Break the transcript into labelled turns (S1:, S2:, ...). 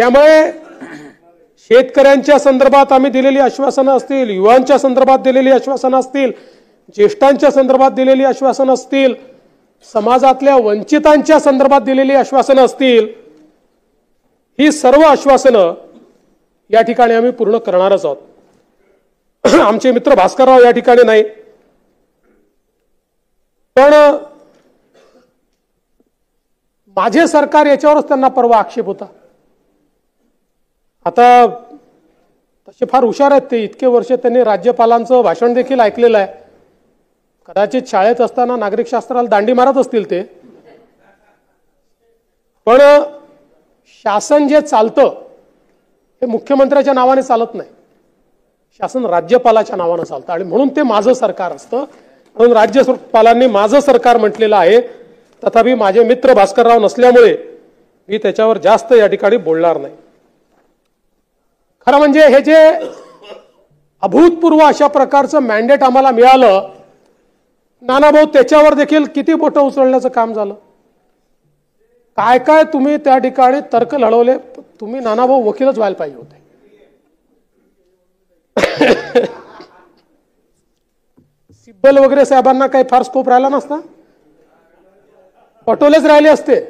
S1: त्यामुळे शेतकऱ्यांच्या संदर्भात आम्ही दिलेली आश्वासनं असतील, युवांच्या संदर्भात दिलेली आश्वासनं असतील, ज्येष्ठांच्या संदर्भात दिलेली आश्वासनं असतील, समाजातल्या वंचितांच्या संदर्भात दिलेली आश्वासनं असतील, ही सर्व आश्वासनं या ठिकाणी आम्ही पूर्ण करणारच आहोत। आमचे मित्र भास्करराव या ठिकाणी नाही, पण माझे सरकार याच्यावरच त्यांना परवा आक्षेप होता। आता तसे फार हुशार आहेत ते, इतके वर्ष त्यांनी राज्यपालांचं भाषण देखील ऐकलेलं आहे। कदाचित शाळेत असताना नागरिक शास्त्राला दांडी मारत असतील ते, पण शासन जे चालतं हे मुख्यमंत्र्याच्या नावाने चालत नाही, शासन राज्यपालाच्या नावाने चालतं आणि म्हणून ते माझं सरकार असतं। म्हणून राज्यपालांनी माझं सरकार म्हटलेलं आहे। तथापि माझे मित्र भास्करराव नसल्यामुळे मी त्याच्यावर जास्त या ठिकाणी बोलणार नाही। खरं म्हणजे हे जे अभूतपूर्व अशा प्रकारचं मॅन्डेट आम्हाला मिळालं, नानाभाऊ त्याच्यावर देखील किती बोटं उचलण्याचं काम झालं, काय काय तुम्ही त्या ठिकाणी तर्क लढवले। तुम्ही नानाभाऊ वकीलच व्हायला पाहिजे होते। सिब्बल वगैरे साहेबांना काही फार स्कोप राहिला नसता, पटोलेच राहिले असते।